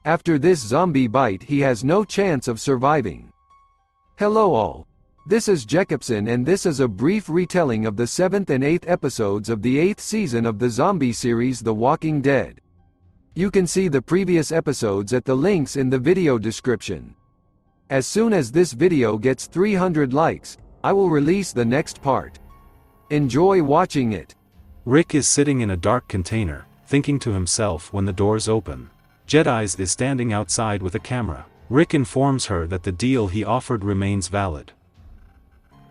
After this zombie bite he has no chance of surviving. Hello all. This is Jacobson and this is a brief retelling of the 7th and 8th episodes of the 8th season of the zombie series The Walking Dead. You can see the previous episodes at the links in the video description. As soon as this video gets 300 likes, I will release the next part. Enjoy watching it. Rick is sitting in a dark container, thinking to himself when the doors open. Jedi's is standing outside with a camera. Rick informs her that the deal he offered remains valid.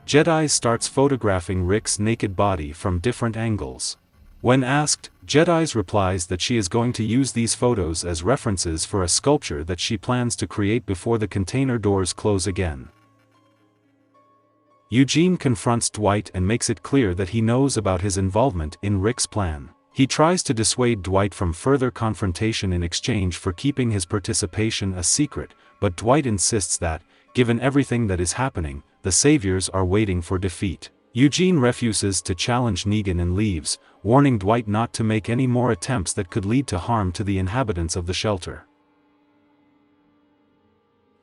Jedi starts photographing Rick's naked body from different angles. When asked, Jedi replies that she is going to use these photos as references for a sculpture that she plans to create before the container doors close again. Eugene confronts Dwight and makes it clear that he knows about his involvement in Rick's plan. He tries to dissuade Dwight from further confrontation in exchange for keeping his participation a secret, but Dwight insists that, given everything that is happening, the Saviors are waiting for defeat. Eugene refuses to challenge Negan and leaves, warning Dwight not to make any more attempts that could lead to harm to the inhabitants of the shelter.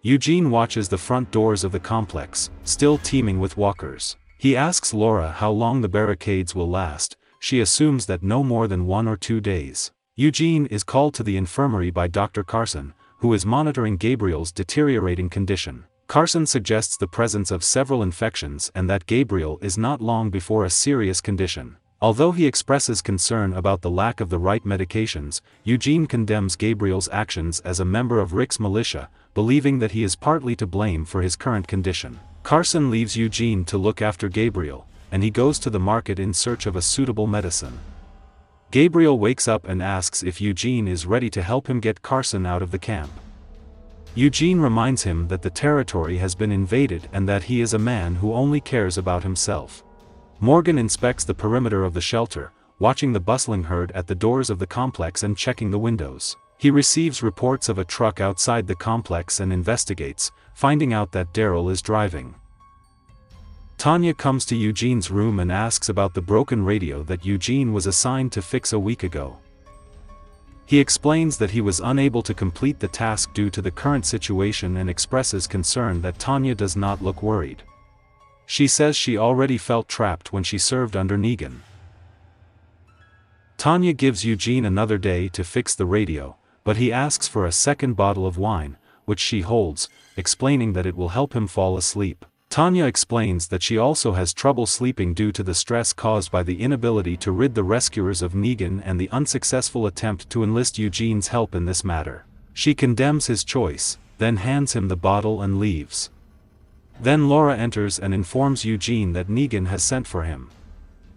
Eugene watches the front doors of the complex, still teeming with walkers. He asks Laura how long the barricades will last. She assumes that no more than 1 or 2 days. Eugene is called to the infirmary by Dr. Carson, who is monitoring Gabriel's deteriorating condition. Carson suggests the presence of several infections and that Gabriel is not long before a serious condition. Although he expresses concern about the lack of the right medications, Eugene condemns Gabriel's actions as a member of Rick's militia, believing that he is partly to blame for his current condition. Carson leaves Eugene to look after Gabriel, and he goes to the market in search of a suitable medicine. Gabriel wakes up and asks if Eugene is ready to help him get Carson out of the camp. Eugene reminds him that the territory has been invaded and that he is a man who only cares about himself. Morgan inspects the perimeter of the shelter, watching the bustling herd at the doors of the complex and checking the windows. He receives reports of a truck outside the complex and investigates, finding out that Daryl is driving. Tanya comes to Eugene's room and asks about the broken radio that Eugene was assigned to fix a week ago. He explains that he was unable to complete the task due to the current situation and expresses concern that Tanya does not look worried. She says she already felt trapped when she served under Negan. Tanya gives Eugene another day to fix the radio, but he asks for a second bottle of wine, which she holds, explaining that it will help him fall asleep. Tanya explains that she also has trouble sleeping due to the stress caused by the inability to rid the rescuers of Negan and the unsuccessful attempt to enlist Eugene's help in this matter. She condemns his choice, then hands him the bottle and leaves. Then Laura enters and informs Eugene that Negan has sent for him.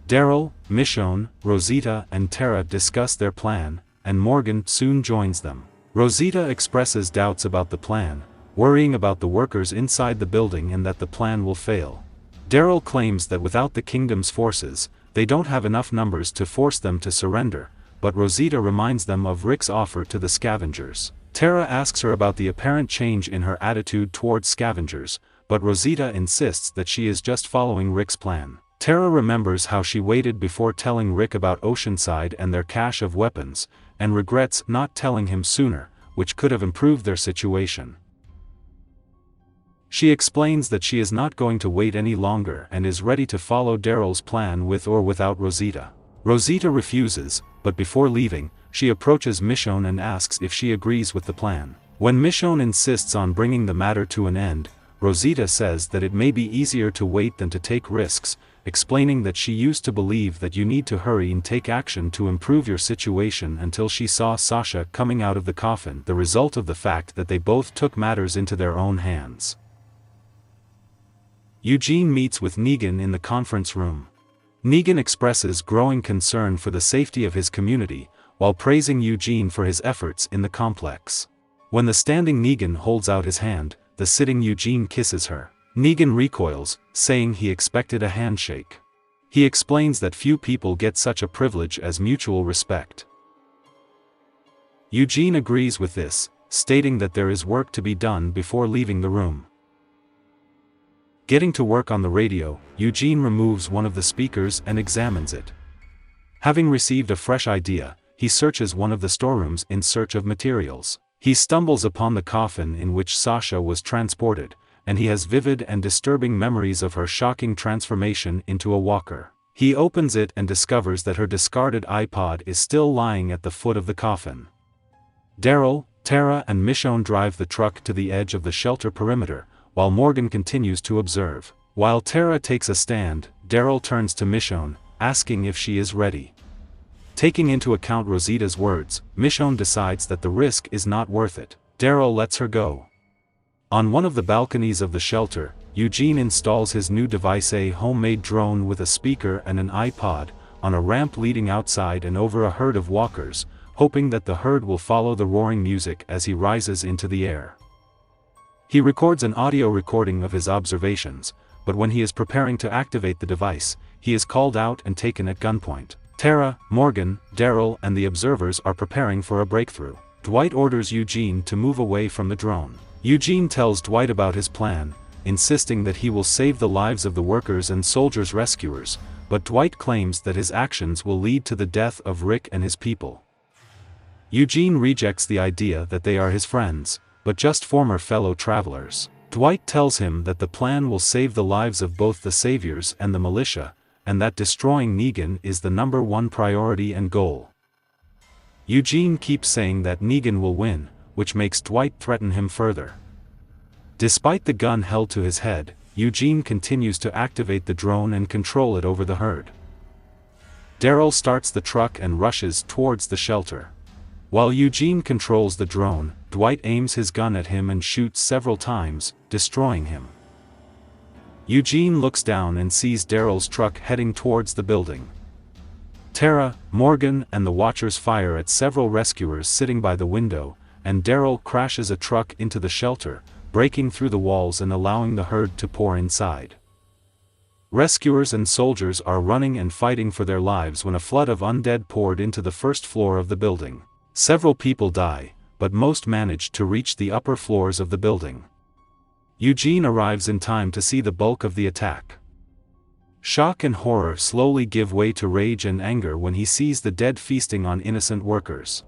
Daryl, Michonne, Rosita and Tara discuss their plan, and Morgan soon joins them. Rosita expresses doubts about the plan, worrying about the workers inside the building and that the plan will fail. Daryl claims that without the kingdom's forces, they don't have enough numbers to force them to surrender, but Rosita reminds them of Rick's offer to the scavengers. Tara asks her about the apparent change in her attitude towards scavengers, but Rosita insists that she is just following Rick's plan. Tara remembers how she waited before telling Rick about Oceanside and their cache of weapons, and regrets not telling him sooner, which could have improved their situation. She explains that she is not going to wait any longer and is ready to follow Daryl's plan with or without Rosita. Rosita refuses, but before leaving, she approaches Michonne and asks if she agrees with the plan. When Michonne insists on bringing the matter to an end, Rosita says that it may be easier to wait than to take risks, explaining that she used to believe that you need to hurry and take action to improve your situation until she saw Sasha coming out of the coffin, the result of the fact that they both took matters into their own hands. Eugene meets with Negan in the conference room. Negan expresses growing concern for the safety of his community, while praising Eugene for his efforts in the complex. When the standing Negan holds out his hand, the sitting Eugene kisses her. Negan recoils, saying he expected a handshake. He explains that few people get such a privilege as mutual respect. Eugene agrees with this, stating that there is work to be done before leaving the room. Getting to work on the radio, Eugene removes one of the speakers and examines it. Having received a fresh idea, he searches one of the storerooms in search of materials. He stumbles upon the coffin in which Sasha was transported, and he has vivid and disturbing memories of her shocking transformation into a walker. He opens it and discovers that her discarded iPod is still lying at the foot of the coffin. Daryl, Tara and Michonne drive the truck to the edge of the shelter perimeter, while Morgan continues to observe. While Tara takes a stand, Daryl turns to Michonne, asking if she is ready. Taking into account Rosita's words, Michonne decides that the risk is not worth it. Daryl lets her go. On one of the balconies of the shelter, Eugene installs his new device, a homemade drone with a speaker and an iPod, on a ramp leading outside and over a herd of walkers, hoping that the herd will follow the roaring music as he rises into the air. He records an audio recording of his observations, but when he is preparing to activate the device, he is called out and taken at gunpoint. Tara, Morgan, Daryl and the observers are preparing for a breakthrough. Dwight orders Eugene to move away from the drone. Eugene tells Dwight about his plan, insisting that he will save the lives of the workers and soldiers' rescuers, but Dwight claims that his actions will lead to the death of Rick and his people. Eugene rejects the idea that they are his friends, but just former fellow travelers. Dwight tells him that the plan will save the lives of both the saviors and the militia, and that destroying Negan is the #1 priority and goal. Eugene keeps saying that Negan will win, which makes Dwight threaten him further. Despite the gun held to his head, Eugene continues to activate the drone and control it over the herd. Daryl starts the truck and rushes towards the shelter. While Eugene controls the drone, Dwight aims his gun at him and shoots several times, destroying him. Eugene looks down and sees Daryl's truck heading towards the building. Tara, Morgan and the Watchers fire at several rescuers sitting by the window, and Daryl crashes a truck into the shelter, breaking through the walls and allowing the herd to pour inside. Rescuers and soldiers are running and fighting for their lives when a flood of undead poured into the first floor of the building. Several people die, but most manage to reach the upper floors of the building. Eugene arrives in time to see the bulk of the attack. Shock and horror slowly give way to rage and anger when he sees the dead feasting on innocent workers.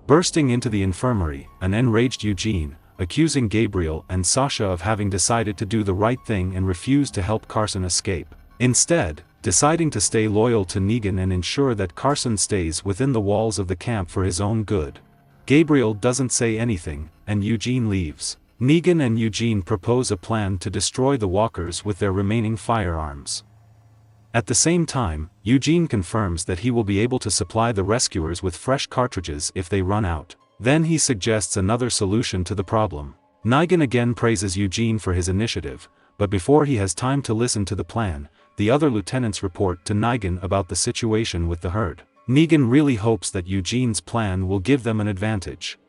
Bursting into the infirmary, an enraged Eugene, accusing Gabriel and Sasha of having decided to do the right thing and refuse to help Carson escape. Instead, deciding to stay loyal to Negan and ensure that Carson stays within the walls of the camp for his own good. Gabriel doesn't say anything, and Eugene leaves. Negan and Eugene propose a plan to destroy the walkers with their remaining firearms. At the same time, Eugene confirms that he will be able to supply the rescuers with fresh cartridges if they run out. Then he suggests another solution to the problem. Negan again praises Eugene for his initiative, but before he has time to listen to the plan, the other lieutenants report to Negan about the situation with the herd. Negan really hopes that Eugene's plan will give them an advantage.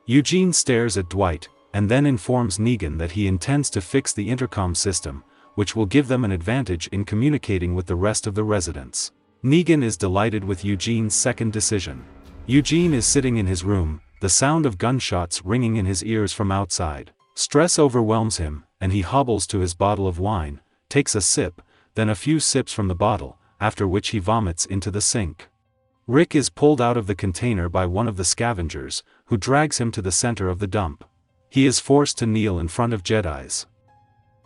Eugene stares at Dwight, and then informs Negan that he intends to fix the intercom system, which will give them an advantage in communicating with the rest of the residents. Negan is delighted with Eugene's second decision. Eugene is sitting in his room, the sound of gunshots ringing in his ears from outside. Stress overwhelms him, and he hobbles to his bottle of wine, takes a sip, then a few sips from the bottle, after which he vomits into the sink. Rick is pulled out of the container by one of the scavengers, who drags him to the center of the dump. He is forced to kneel in front of Jedi's.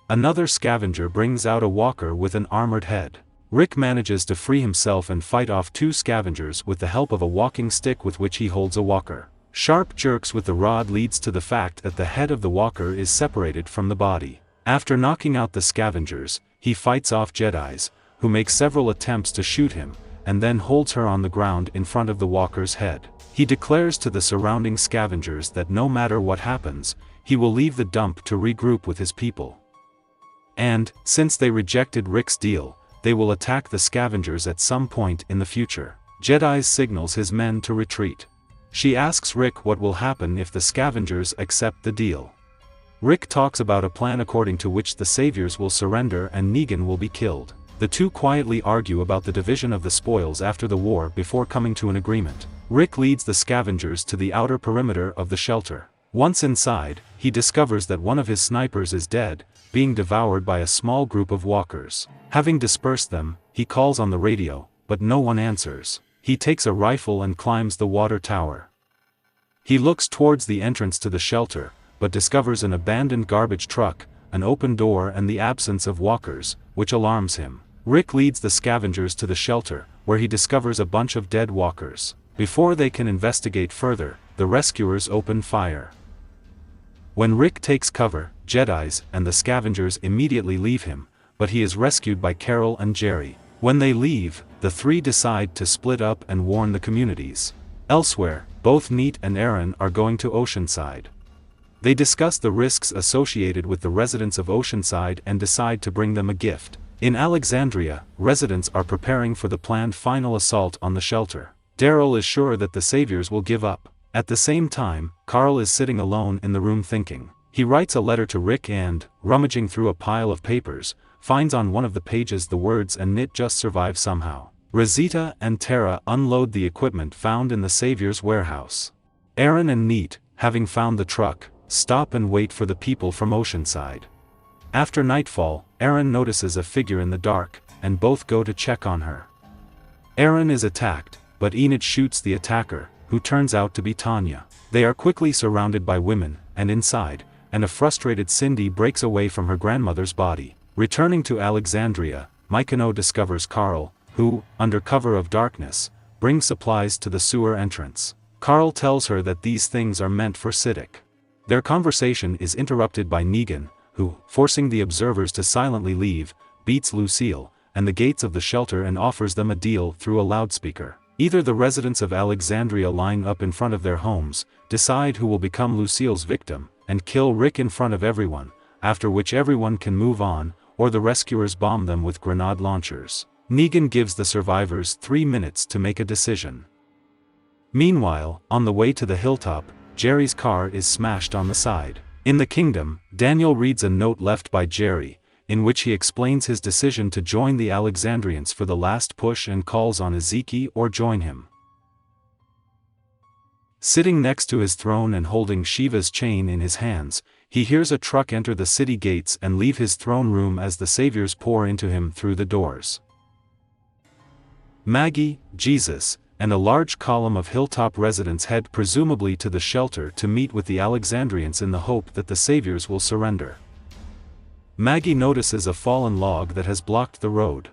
Another scavenger brings out a walker with an armored head. Rick manages to free himself and fight off two scavengers with the help of a walking stick with which he holds a walker. Sharp jerks with the rod leads to the fact that the head of the walker is separated from the body. After knocking out the scavengers, he fights off Jedi's, who make several attempts to shoot him, and then holds her on the ground in front of the walker's head. He declares to the surrounding scavengers that no matter what happens, he will leave the dump to regroup with his people. And, since they rejected Rick's deal, they will attack the scavengers at some point in the future. Jedi signals his men to retreat. She asks Rick what will happen if the scavengers accept the deal. Rick talks about a plan according to which the saviors will surrender and Negan will be killed. The two quietly argue about the division of the spoils after the war before coming to an agreement. Rick leads the scavengers to the outer perimeter of the shelter. Once inside, he discovers that one of his snipers is dead, being devoured by a small group of walkers. Having dispersed them, he calls on the radio, but no one answers. He takes a rifle and climbs the water tower. He looks towards the entrance to the shelter, but discovers an abandoned garbage truck, an open door and the absence of walkers, which alarms him. Rick leads the scavengers to the shelter, where he discovers a bunch of dead walkers. Before they can investigate further, the rescuers open fire. When Rick takes cover, Jedis and the scavengers immediately leave him, but he is rescued by Carol and Jerry. When they leave, the three decide to split up and warn the communities. Elsewhere, both Neat and Aaron are going to Oceanside. They discuss the risks associated with the residents of Oceanside and decide to bring them a gift. In Alexandria, residents are preparing for the planned final assault on the shelter. Daryl is sure that the saviors will give up. At the same time, Carl is sitting alone in the room thinking. He writes a letter to Rick and, rummaging through a pile of papers, finds on one of the pages the words "and Nit just survive somehow." Rosita and Tara unload the equipment found in the saviors' warehouse. Aaron and Neat, having found the truck, stop and wait for the people from Oceanside. After nightfall, Aaron notices a figure in the dark, and both go to check on her. Aaron is attacked, but Enid shoots the attacker, who turns out to be Tanya. They are quickly surrounded by women, and inside, a frustrated Cindy breaks away from her grandmother's body. Returning to Alexandria, Mykono discovers Carl, who, under cover of darkness, brings supplies to the sewer entrance. Carl tells her that these things are meant for Siddiq. Their conversation is interrupted by Negan, who, forcing the observers to silently leave, beats Lucille, and the gates of the shelter and offers them a deal through a loudspeaker. Either the residents of Alexandria line up in front of their homes, decide who will become Lucille's victim, and kill Rick in front of everyone, after which everyone can move on, or the rescuers bomb them with grenade launchers. Negan gives the survivors 3 minutes to make a decision. Meanwhile, on the way to the hilltop, Jerry's car is smashed on the side. In the kingdom, Daniel reads a note left by Jerry, in which he explains his decision to join the Alexandrians for the last push and calls on Ezekiel or join him. Sitting next to his throne and holding Shiva's chain in his hands, he hears a truck enter the city gates and leave his throne room as the saviors pour into him through the doors. Maggie, Jesus, and a large column of hilltop residents head presumably to the shelter to meet with the Alexandrians in the hope that the saviors will surrender. Maggie notices a fallen log that has blocked the road.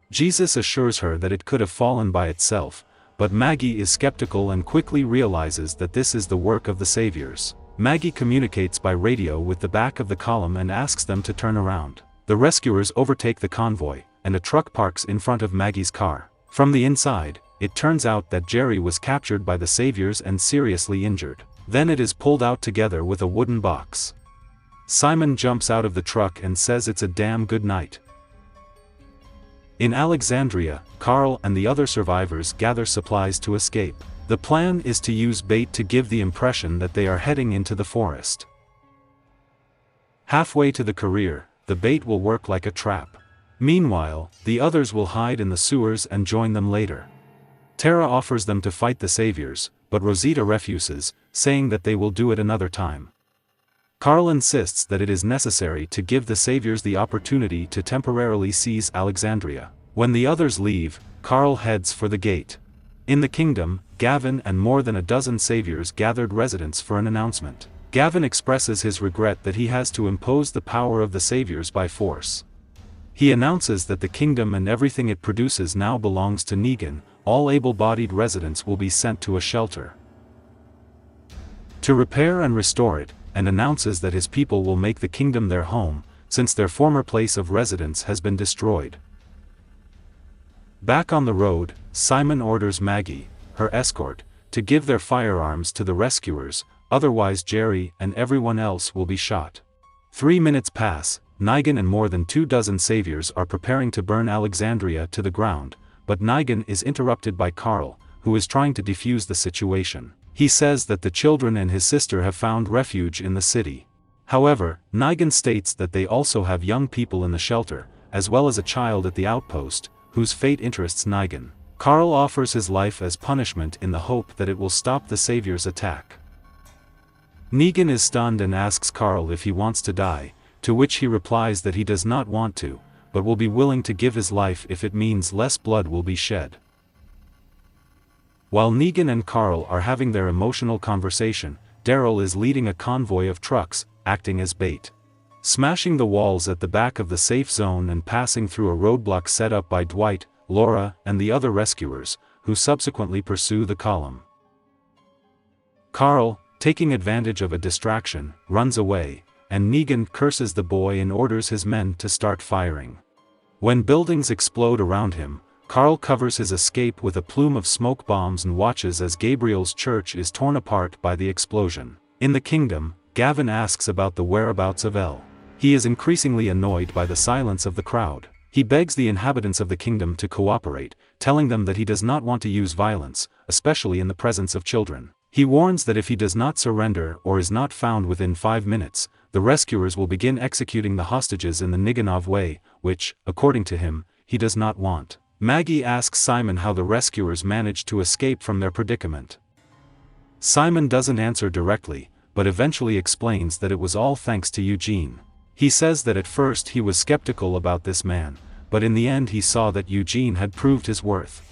Jesus assures her that it could have fallen by itself, but Maggie is skeptical and quickly realizes that this is the work of the saviors. Maggie communicates by radio with the back of the column and asks them to turn around. The rescuers overtake the convoy, and a truck parks in front of Maggie's car. From the inside, it turns out that Jerry was captured by the saviors and seriously injured. Then it is pulled out together with a wooden box. Simon jumps out of the truck and says it's a damn good night. In Alexandria, Carl and the other survivors gather supplies to escape. The plan is to use bait to give the impression that they are heading into the forest. Halfway to the career, the bait will work like a trap. Meanwhile, the others will hide in the sewers and join them later. Tara offers them to fight the saviors, but Rosita refuses, saying that they will do it another time. Carl insists that it is necessary to give the saviors the opportunity to temporarily seize Alexandria. When the others leave, Carl heads for the gate. In the kingdom, Gavin and more than a dozen saviors gathered residents for an announcement. Gavin expresses his regret that he has to impose the power of the saviors by force. He announces that the kingdom and everything it produces now belongs to Negan. All able-bodied residents will be sent to a shelter to repair and restore it, and announces that his people will make the kingdom their home, since their former place of residence has been destroyed. Back on the road, Simon orders Maggie, her escort, to give their firearms to the rescuers, otherwise Jerry and everyone else will be shot. 3 minutes pass, Negan and more than 24 saviors are preparing to burn Alexandria to the ground, but Negan is interrupted by Carl, who is trying to defuse the situation. He says that the children and his sister have found refuge in the city. However, Negan states that they also have young people in the shelter, as well as a child at the outpost, whose fate interests Negan. Carl offers his life as punishment in the hope that it will stop the saviors' attack. Negan is stunned and asks Carl if he wants to die, to which he replies that he does not want to, but will be willing to give his life if it means less blood will be shed. While Negan and Carl are having their emotional conversation, Daryl is leading a convoy of trucks, acting as bait. Smashing the walls at the back of the safe zone and passing through a roadblock set up by Dwight, Laura, and the other rescuers, who subsequently pursue the column. Carl, taking advantage of a distraction, runs away, and Negan curses the boy and orders his men to start firing. When buildings explode around him, Carl covers his escape with a plume of smoke bombs and watches as Gabriel's church is torn apart by the explosion. In the kingdom, Gavin asks about the whereabouts of Elle. He is increasingly annoyed by the silence of the crowd. He begs the inhabitants of the kingdom to cooperate, telling them that he does not want to use violence, especially in the presence of children. He warns that if he does not surrender or is not found within 5 minutes, the rescuers will begin executing the hostages in the Niganov way, which, according to him, he does not want. Maggie asks Simon how the rescuers managed to escape from their predicament. Simon doesn't answer directly, but eventually explains that it was all thanks to Eugene. He says that at first he was skeptical about this man, but in the end he saw that Eugene had proved his worth.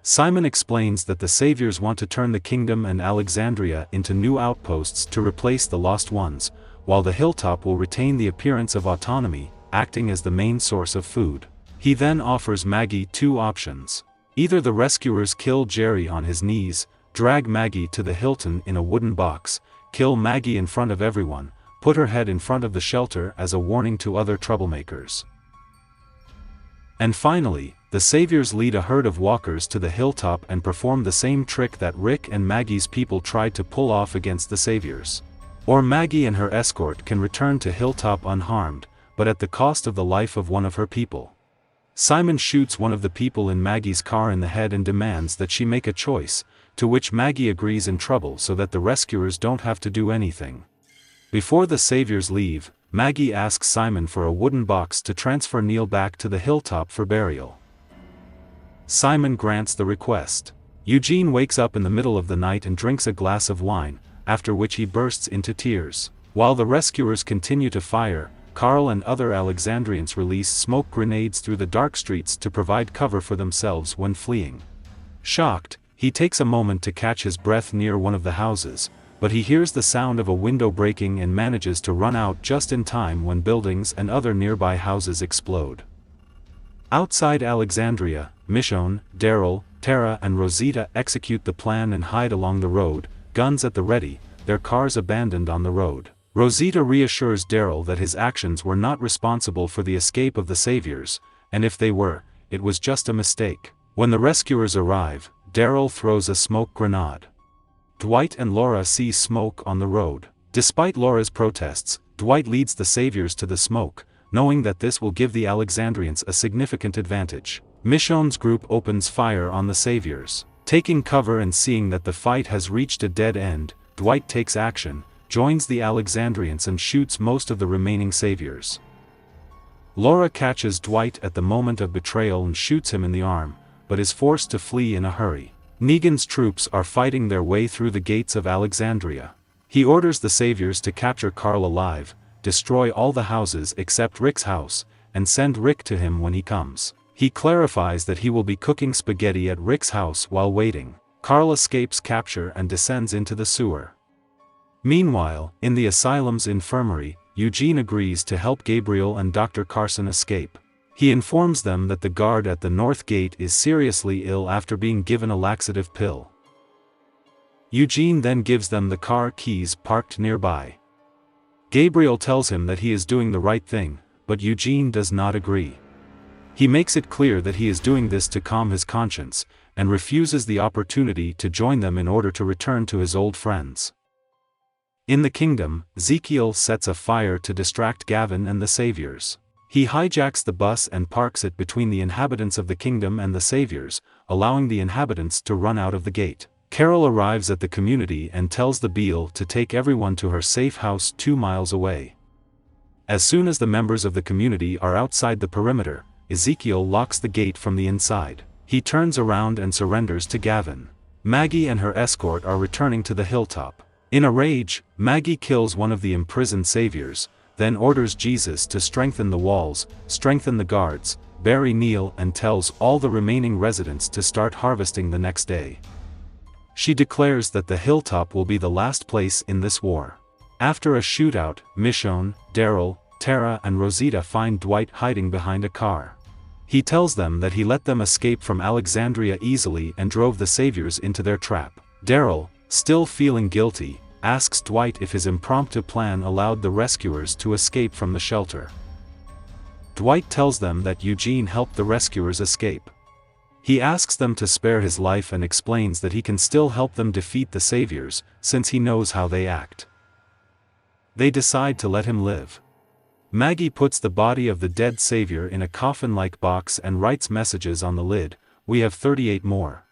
Simon explains that the Saviors want to turn the kingdom and Alexandria into new outposts to replace the lost ones, while the hilltop will retain the appearance of autonomy, acting as the main source of food. He then offers Maggie 2 options. Either the rescuers kill Jerry on his knees, drag Maggie to the Hilton in a wooden box, kill Maggie in front of everyone, put her head in front of the shelter as a warning to other troublemakers. And finally, the Saviors lead a herd of walkers to the hilltop and perform the same trick that Rick and Maggie's people tried to pull off against the Saviors. Or Maggie and her escort can return to Hilltop unharmed, but at the cost of the life of one of her people. Simon shoots one of the people in Maggie's car in the head and demands that she make a choice, to which Maggie agrees in trouble so that the rescuers don't have to do anything. Before the Saviors leave, Maggie asks Simon for a wooden box to transfer Neil back to the hilltop for burial. Simon grants the request. Eugene wakes up in the middle of the night and drinks a glass of wine, after which he bursts into tears. While the rescuers continue to fire, Carl and other Alexandrians release smoke grenades through the dark streets to provide cover for themselves when fleeing. Shocked, he takes a moment to catch his breath near one of the houses, but he hears the sound of a window breaking and manages to run out just in time when buildings and other nearby houses explode. Outside Alexandria, Michonne, Daryl, Tara and Rosita execute the plan and hide along the road, guns at the ready, their cars abandoned on the road. Rosita reassures Daryl that his actions were not responsible for the escape of the Saviors, and if they were, it was just a mistake. When the rescuers arrive, Daryl throws a smoke grenade. Dwight and Laura see smoke on the road. Despite Laura's protests, Dwight leads the Saviors to the smoke, knowing that this will give the Alexandrians a significant advantage. Michonne's group opens fire on the Saviors. Taking cover and seeing that the fight has reached a dead end, Dwight takes action, joins the Alexandrians and shoots most of the remaining Saviors. Laura catches Dwight at the moment of betrayal and shoots him in the arm, but is forced to flee in a hurry. Negan's troops are fighting their way through the gates of Alexandria. He orders the Saviors to capture Carl alive, destroy all the houses except Rick's house, and send Rick to him when he comes. He clarifies that he will be cooking spaghetti at Rick's house while waiting. Carl escapes capture and descends into the sewer. Meanwhile, in the asylum's infirmary, Eugene agrees to help Gabriel and Dr. Carson escape. He informs them that the guard at the north gate is seriously ill after being given a laxative pill. Eugene then gives them the car keys parked nearby. Gabriel tells him that he is doing the right thing, but Eugene does not agree. He makes it clear that he is doing this to calm his conscience, and refuses the opportunity to join them in order to return to his old friends. In the kingdom, Ezekiel sets a fire to distract Gavin and the Saviors. He hijacks the bus and parks it between the inhabitants of the kingdom and the Saviors, allowing the inhabitants to run out of the gate. Carol arrives at the community and tells the Beale to take everyone to her safe house 2 miles away. As soon as the members of the community are outside the perimeter, Ezekiel locks the gate from the inside. He turns around and surrenders to Gavin. Maggie and her escort are returning to the hilltop. In a rage, Maggie kills one of the imprisoned Saviors, then orders Jesus to strengthen the walls, strengthen the guards, Barry kneel and tells all the remaining residents to start harvesting the next day. She declares that the hilltop will be the last place in this war. After a shootout, Michonne, Daryl, Tara and Rosita find Dwight hiding behind a car. He tells them that he let them escape from Alexandria easily and drove the saviors into their trap. Daryl, still feeling guilty, asks Dwight if his impromptu plan allowed the rescuers to escape from the shelter. Dwight tells them that Eugene helped the rescuers escape. He asks them to spare his life and explains that he can still help them defeat the saviors, since he knows how they act. They decide to let him live. Maggie puts the body of the dead savior in a coffin-like box and writes messages on the lid, "We have 38 more."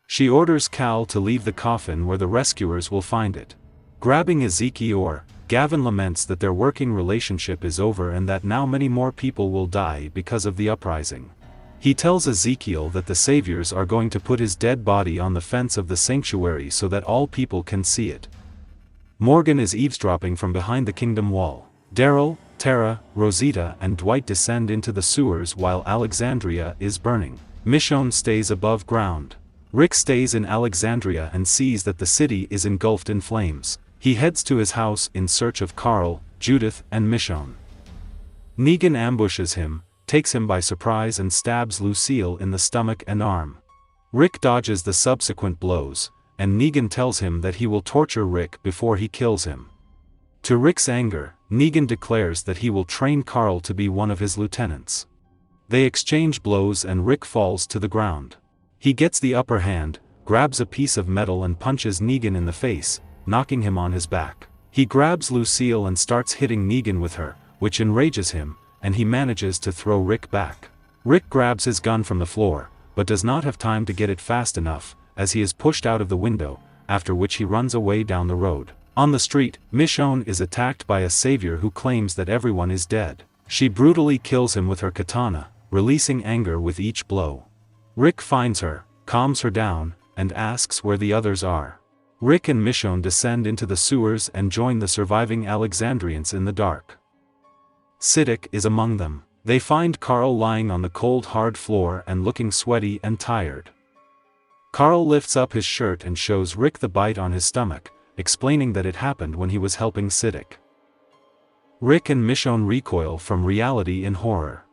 She orders Cal to leave the coffin where the rescuers will find it. Grabbing Ezekiel, Gavin laments that their working relationship is over and that now many more people will die because of the uprising. He tells Ezekiel that the saviors are going to put his dead body on the fence of the sanctuary so that all people can see it. Morgan is eavesdropping from behind the kingdom wall. Daryl, Tara, Rosita and Dwight descend into the sewers while Alexandria is burning. Michonne stays above ground. Rick stays in Alexandria and sees that the city is engulfed in flames. He heads to his house in search of Carl, Judith and Michonne. Negan ambushes him, takes him by surprise and stabs Lucille in the stomach and arm. Rick dodges the subsequent blows, and Negan tells him that he will torture Rick before he kills him. To Rick's anger, Negan declares that he will train Carl to be one of his lieutenants. They exchange blows and Rick falls to the ground. He gets the upper hand, grabs a piece of metal and punches Negan in the face, knocking him on his back. He grabs Lucille and starts hitting Negan with her, which enrages him, and he manages to throw Rick back. Rick grabs his gun from the floor, but does not have time to get it fast enough, as he is pushed out of the window, after which he runs away down the road. On the street, Michonne is attacked by a savior who claims that everyone is dead. She brutally kills him with her katana, releasing anger with each blow. Rick finds her, calms her down, and asks where the others are. Rick and Michonne descend into the sewers and join the surviving Alexandrians in the dark. Siddiq is among them. They find Carl lying on the cold hard floor and looking sweaty and tired. Carl lifts up his shirt and shows Rick the bite on his stomach, explaining that it happened when he was helping Siddiq. Rick and Michonne recoil from reality in horror.